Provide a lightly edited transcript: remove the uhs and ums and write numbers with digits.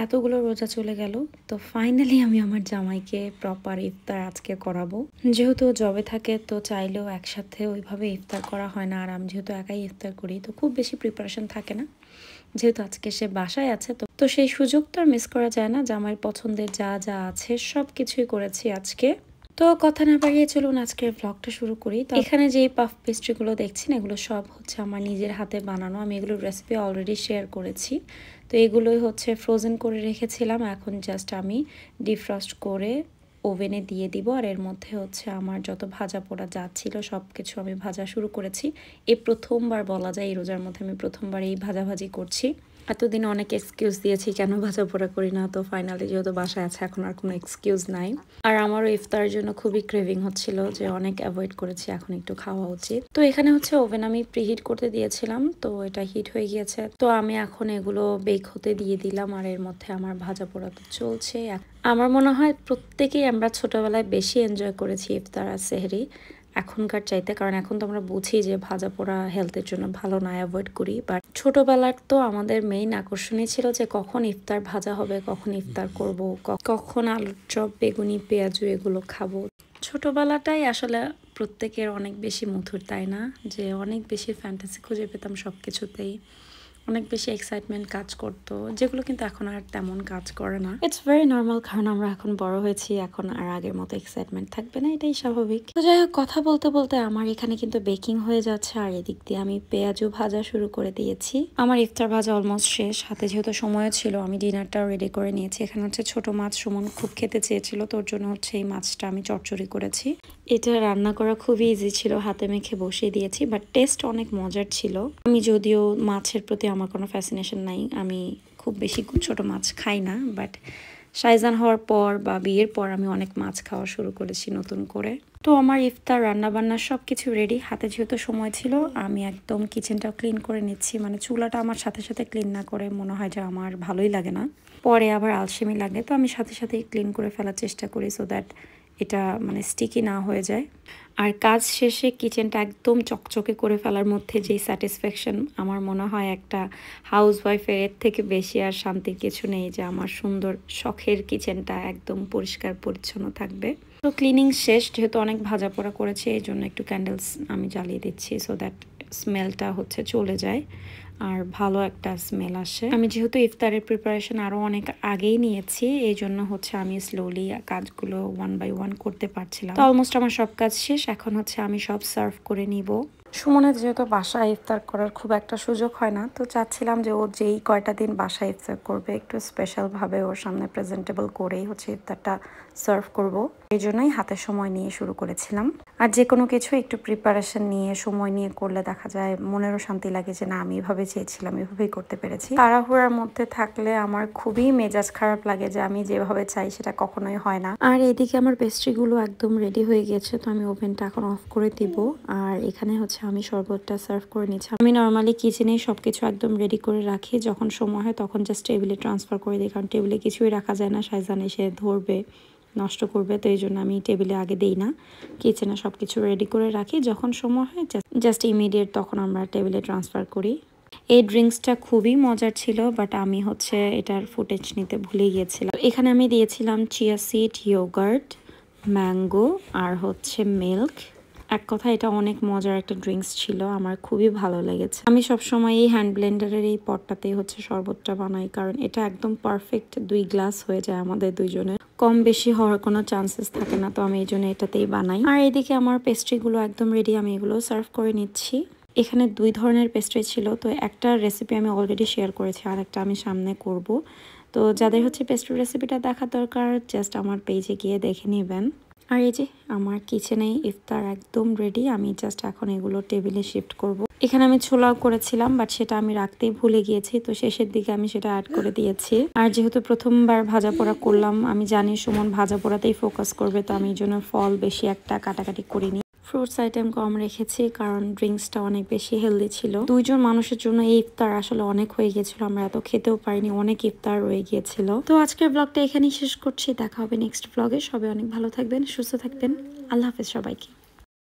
এতগুলো রোজা চলে গেল, তো ফাইনালি আমি আমার জামাইকে প্রপার ইফতার আজকে করাবো। যেহেতু জবে থাকে তো চাইলেও একসাথে ওইভাবে ইফতার করা হয় না, আর আমি যেহেতু একাই ইফতার করি তো খুব বেশি প্রিপারেশন থাকে না। যেহেতু আজকে সে বাসায় আছে তো সেই সুযোগ তো আর মিস করা যায় না। জামাইয়ের পছন্দের যা যা আছে সব কিছুই করেছি আজকে। তো কথা না বাড়িয়ে চলুন আজকের ব্লগটা শুরু করি। তো এখানে যে পাফ পেস্ট্রিগুলো দেখছেন এগুলো সব হচ্ছে আমার নিজের হাতে বানানো। আমি এগুলোর রেসিপি অলরেডি শেয়ার করেছি। তো এগুলোই হচ্ছে ফ্রোজেন করে রেখেছিলাম, এখন জাস্ট আমি ডিফ্রস্ট করে ওভেনে দিয়ে দিব। আর এর মধ্যে হচ্ছে আমার যত ভাজা পোড়া যা ছিল সব কিছু আমি ভাজা শুরু করেছি। এই প্রথমবার বলা যায় এই রোজার মধ্যে আমি প্রথমবার এই ভাজাভাজি করছি। এতদিন অনেক এক্সকিউজ দিয়েছি কেন ভাজা পোড়া করি না, তো ফাইনালি যেহেতু বাসায় আছে এখন আর কোনো এক্সকিউজ নাই। আর আমারও ইফতারের জন্য খুবই ক্রেভিং হচ্ছিল, যে অনেক অ্যাভয়েড করেছি, এখন একটু খাওয়া উচিত। তো এখানে হচ্ছে ওভেন আমি প্রিহিট করতে দিয়েছিলাম, তো এটা হিট হয়ে গিয়েছে। তো আমি এখন এগুলো বেক হতে দিয়ে দিলাম, আর এর মধ্যে আমার ভাজা পোড়া তো চলছে। আমার মনে হয় প্রত্যেকেই আমরা ছোটবেলায় বেশি এনজয় করেছি ইফতার আর সেহরি এখনকার চাইতে, কারণ এখন তো আমরা বুঝি যে ভাজা পোড়া হেলথের জন্য ভালো না, অ্যাভয়েড করি। বাট ছোটবেলার তো আমাদের মেইন আকর্ষণই ছিল যে কখন ইফতার ভাজা হবে, কখন ইফতার করব, কখন আলুর চপ, বেগুনি, পেঁয়াজু এগুলো খাবো। ছোটবেলাটাই আসলে প্রত্যেকের অনেক বেশি মধুর, তাই না? যে অনেক বেশি ফ্যান্টাসি খুঁজে পেতাম সব কিছুতেই, অনেক বেশি এক্সাইটমেন্ট কাজ করতো, যেগুলো কিন্তু এখন আর তেমন কাজ করে না। ইটস ভেরি নর্মাল, কারণ আমরা এখন বড় হয়েছি, এখন আর আগের মতো এক্সাইটমেন্ট থাকবে না, এটাই স্বাভাবিক। তো যাই হোক, কথা বলতে বলতে আমার এখানে কিন্তু বেকিং হয়ে যাচ্ছে, আর এদিক দিয়ে আমি পেঁয়াজও ভাজা শুরু করে দিয়েছি। আমার ইফতার ভাজা অলমোস্ট শেষ, হাতে যেহেতু সময় ছিল আমি ডিনারটাও রেডি করে নিয়েছি। এখানে হচ্ছে ছোট মাছ, সুমন খুব খেতে চেয়েছিল, তোর জন্য হচ্ছে এই মাছটা আমি চচ্চড়ি করেছি। এটা রান্না করা খুবই ইজি ছিল, হাতে মেখে বসিয়ে দিয়েছি, বাট টেস্ট অনেক মজার ছিল। আমি যদিও মাছের প্রতি আমার কোনো ফ্যাসিনেশন নাই, আমি খুব বেশি ছোট মাছ খাই না, বাট শাইজান হওয়ার পর বা বিয়ের পর আমি অনেক মাছ খাওয়া শুরু করেছি নতুন করে। তো আমার ইফতার রান্নাবান্না সব কিছু রেডি, হাতে যেহেতু সময় ছিল আমি একদম কিচেনটাও ক্লিন করে নিচ্ছি। মানে চুলাটা আমার সাথে সাথে ক্লিন না করে মনে হয় যে আমার ভালোই লাগে না, পরে আবার আলসেমি লাগে। তো আমি সাথে সাথেই ক্লিন করে ফেলার চেষ্টা করি, সো দ্যাট এটা মানে স্টিকি না হয়ে যায়। আর কাজ শেষে কিচেনটা একদম চকচকে করে ফেলার মধ্যে যেই স্যাটিসফ্যাকশন, আমার মনে হয় একটা হাউস ওয়াইফের এর থেকে বেশি আর শান্তির কিছু নেই, যে আমার সুন্দর শখের কিচেনটা একদম পরিষ্কার পরিচ্ছন্ন থাকবে। তো ক্লিনিং শেষ, যেহেতু অনেক ভাজা পোড়া করেছে এই জন্য একটু ক্যান্ডেলস আমি জ্বালিয়ে দিচ্ছি, সো দ্যাট স্মেলটা হচ্ছে চলে যায় আর ভালো একটা স্মেল আসে। আমি যেহেতু ইফতারের প্রিপারেশন আরও অনেক আগেই নিয়েছি, এই জন্য হচ্ছে আমি স্লোলি কাজগুলো 1 বাই 1 করতে পারছিলাম। তো অলমোস্ট আমার সব কাজ শেষ, এখন হচ্ছে আমি সব সার্ভ করে নিব। সুমনের যেহেতু বাসায় ইফতার করার খুব একটা সুযোগ হয় না, তো চাচ্ছিলাম যে ও যেই কয়টা দিন বাসায় ইফতার করবে একটু স্পেশালভাবে ওর সামনে প্রেজেন্টেবল করেই হচ্ছে ইফতারটা সার্ভ করব। এই জন্যই হাতে সময় নিয়ে শুরু করেছিলাম। আর যে কোনো কিছু একটু প্রিপারেশন নিয়ে সময় নিয়ে করলে দেখা যায় মনেরও শান্তি লাগে, যে না আমি এভাবে চেয়েছিলাম, এভাবেই করতে পেরেছি। তাড়াহুড়ার মধ্যে থাকলে আমার খুবই মেজাজ খারাপ লাগে, যে আমি যেভাবে চাই সেটা কখনোই হয় না। আর এদিকে আমার পেস্ট্রিগুলো একদম রেডি হয়ে গেছে, তো আমি ওভেনটা এখন অফ করে দিব। আর এখানে হচ্ছে আমি শরবতটা সার্ভ করে নিচ্ছি। আমি নর্মালি কিচেনে সবকিছু একদম রেডি করে রাখি, যখন সময় হয় তখন জাস্ট টেবিলে ট্রান্সফার করে দিই, কারণ টেবিলে কিছুই রাখা যায় না, শাইজান এসে ধরবে, নষ্ট করবে। তো এই জন্য আমি টেবিলে আগে দিই না, কিচেনে সব কিছু রেডি করে রাখি, যখন সময় হয় জাস্ট ইমিডিয়েট তখন আমরা টেবিলে ট্রান্সফার করি। এই ড্রিঙ্কসটা খুবই মজার ছিল, বাট আমি হচ্ছে এটার ফুটেজ নিতে ভুলে গিয়েছিলাম। এখানে আমি দিয়েছিলাম চিয়া সিড, ইয়োগার্ট, ম্যাঙ্গো আর হচ্ছে মিল্ক। এক কথা এটা অনেক মজার একটা ড্রিঙ্কস ছিল, আমার খুবই ভালো লেগেছে। আমি সবসময় এই হ্যান্ড ব্লেন্ডারের এই পটটাতেই হচ্ছে শরবতটা বানাই, কারণ এটা একদম পারফেক্ট 2 গ্লাস হয়ে যায় আমাদের দুইজনের, কম বেশি হওয়ার কোনো চান্সেস থাকে না। তো আমি এই জন্য এটাতেই বানাই। আর এদিকে আমার পেস্ট্রিগুলো একদম রেডি, আমি এগুলো সার্ভ করে নিচ্ছি। এখানে 2 ধরনের পেস্ট্রি ছিল, তো একটা রেসিপি আমি অলরেডি শেয়ার করেছি, আর একটা আমি সামনে করব। তো যাদের হচ্ছে পেস্ট্রি রেসিপিটা দেখার দরকার জাস্ট আমার পেজে গিয়ে দেখে নেবেন। আর এই যে আমার কিচেনে ইফতার একদম রেডি, আমি জাস্ট এখন এগুলো টেবিলে শিফট করব। এখানে আমি ছোলাও করেছিলাম, বাট সেটা আমি রাখতেই ভুলে গিয়েছি, তো শেষের দিকে আমি সেটা অ্যাড করে দিয়েছি। আর যেহেতু প্রথমবার ভাজা পোড়া করলাম, আমি জানি সুমন ভাজা পোড়াতেই ফোকাস করবে, তো আমি এই জন্য ফল বেশি একটা কাটাকাটি করিনি, ফ্রুটস আইটেম কম রেখেছি, কারণ ড্রিঙ্কসটা অনেক বেশি হেলদি ছিল। 2 জন মানুষের জন্য এই ইফতার আসলে অনেক হয়ে গিয়েছিল, আমরা এত খেতেও পারিনি, অনেক ইফতার রয়ে গিয়েছিল। তো আজকের ব্লগটা এখানেই শেষ করছি, দেখা হবে নেক্সট ব্লগে। সবাই অনেক ভালো থাকবেন, সুস্থ থাকবেন, আল্লাহ হাফেজ সবাইকে।